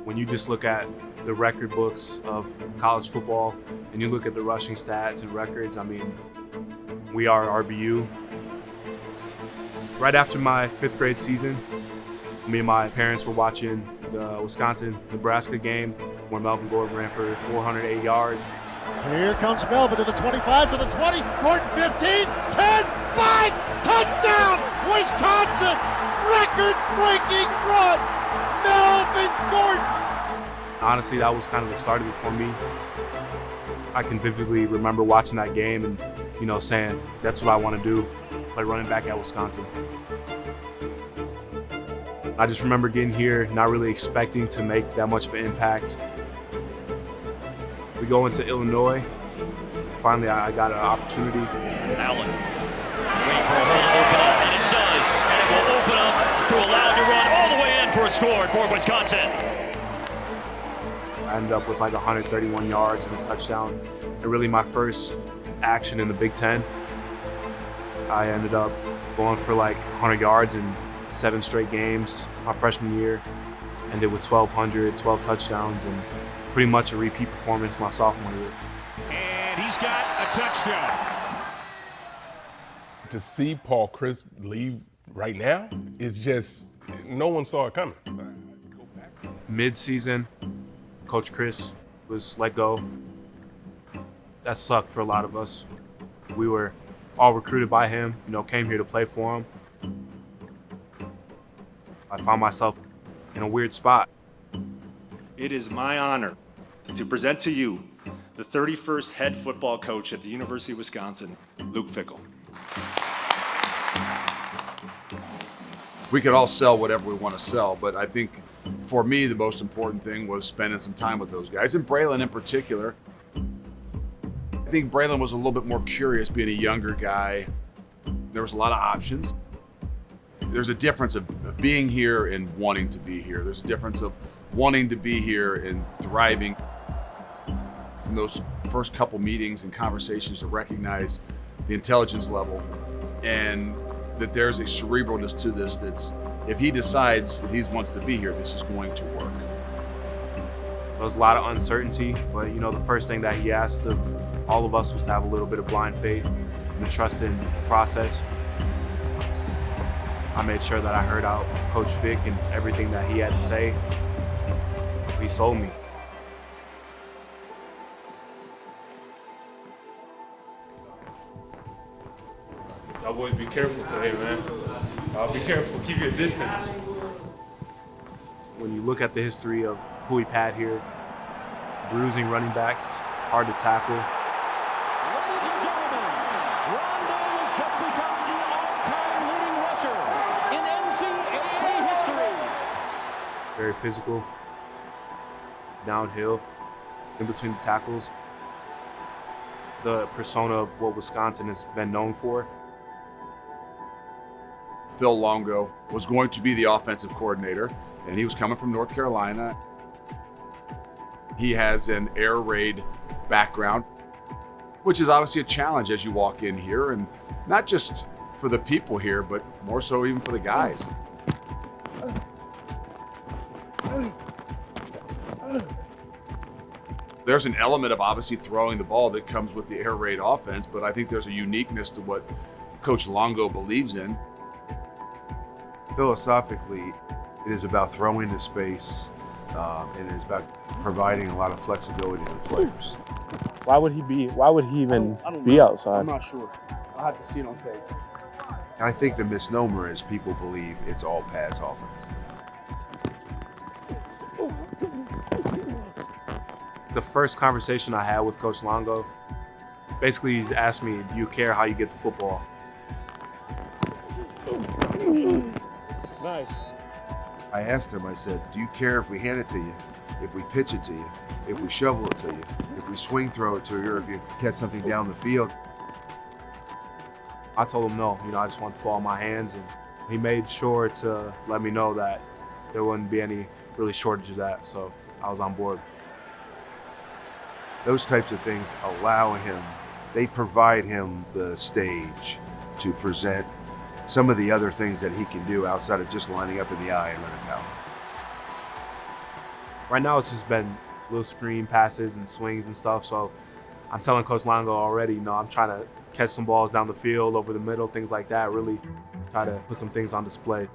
When you just look at the record books of college football and you look at the rushing stats and records, I mean, we are RBU. Right after my 5th grade season, me and my parents were watching the Wisconsin-Nebraska game where Melvin Gordon ran for 408 yards. Here comes Melvin to the 25, to the 20, Gordon 15, 10, 5, touchdown, Wisconsin! Record-breaking run, Melvin Gordon! Honestly, that was kind of the start of it for me. I can vividly remember watching that game and, saying, that's what I want to do, play running back at Wisconsin. I just remember getting here, not really expecting to make that much of an impact. We go into Illinois. Finally, I got an opportunity. Allen waiting for a hole to open up, and it does. And it will open up to allow him to run all the way in for a score for Wisconsin. I ended up with like 131 yards and a touchdown. And really my first action in the Big Ten. I ended up going for like 100 yards in 7 straight games my freshman year. Ended with 1,200, 12 touchdowns, and pretty much a repeat performance my sophomore year. And he's got a touchdown. To see Paul Chryst leave right now is just, no one saw it coming. Mid-season, Coach Chryst was let go. That sucked for a lot of us. We were all recruited by him, came here to play for him. I found myself in a weird spot. It is my honor to present to you the 31st head football coach at the University of Wisconsin, Luke Fickell. We could all sell whatever we want to sell, but I think for me, the most important thing was spending some time with those guys, and Braelon in particular. I think Braelon was a little bit more curious being a younger guy. There was a lot of options. There's a difference of being here and wanting to be here. There's a difference of wanting to be here and thriving. From those first couple meetings and conversations to recognize the intelligence level and that there's a cerebralness to this that's, if he decides that he wants to be here, this is going to work. There was a lot of uncertainty, but the first thing that he asked of all of us was to have a little bit of blind faith and trust in the process. I made sure that I heard out Coach Vic and everything that he had to say. He sold me. Y'all boys be careful today, man. Be careful, keep your distance. When you look at the history of who we've had here, bruising running backs, hard to tackle. Ladies and gentlemen, Rondo has just become the all-time leading rusher in NCAA history. Very physical, downhill, in between the tackles. The persona of what Wisconsin has been known for. Phil Longo was going to be the offensive coordinator, and he was coming from North Carolina. He has an air raid background, which is obviously a challenge as you walk in here, and not just for the people here, but more so even for the guys. There's an element of obviously throwing the ball that comes with the air raid offense, but I think there's a uniqueness to what Coach Longo believes in. Philosophically, it is about throwing the space, and it is about providing a lot of flexibility to the players. Why would he even be outside? I'm not sure. I'll have to see it on tape. I think the misnomer is people believe it's all pass offense. The first conversation I had with Coach Longo, basically he's asked me, do you care how you get the football? Nice. I asked him, I said, do you care if we hand it to you, if we pitch it to you, if we shovel it to you, if we swing throw it to you, or if you catch something down the field? I told him no, I just want the ball in my hands, and he made sure to let me know that there wouldn't be any really shortage of that, so I was on board. Those types of things allow him, they provide him the stage to present some of the other things that he can do outside of just lining up in the eye and running power. Right now it's just been little screen passes and swings and stuff. So I'm telling Coach Longo already, I'm trying to catch some balls down the field, over the middle, things like that, really try to put some things on display.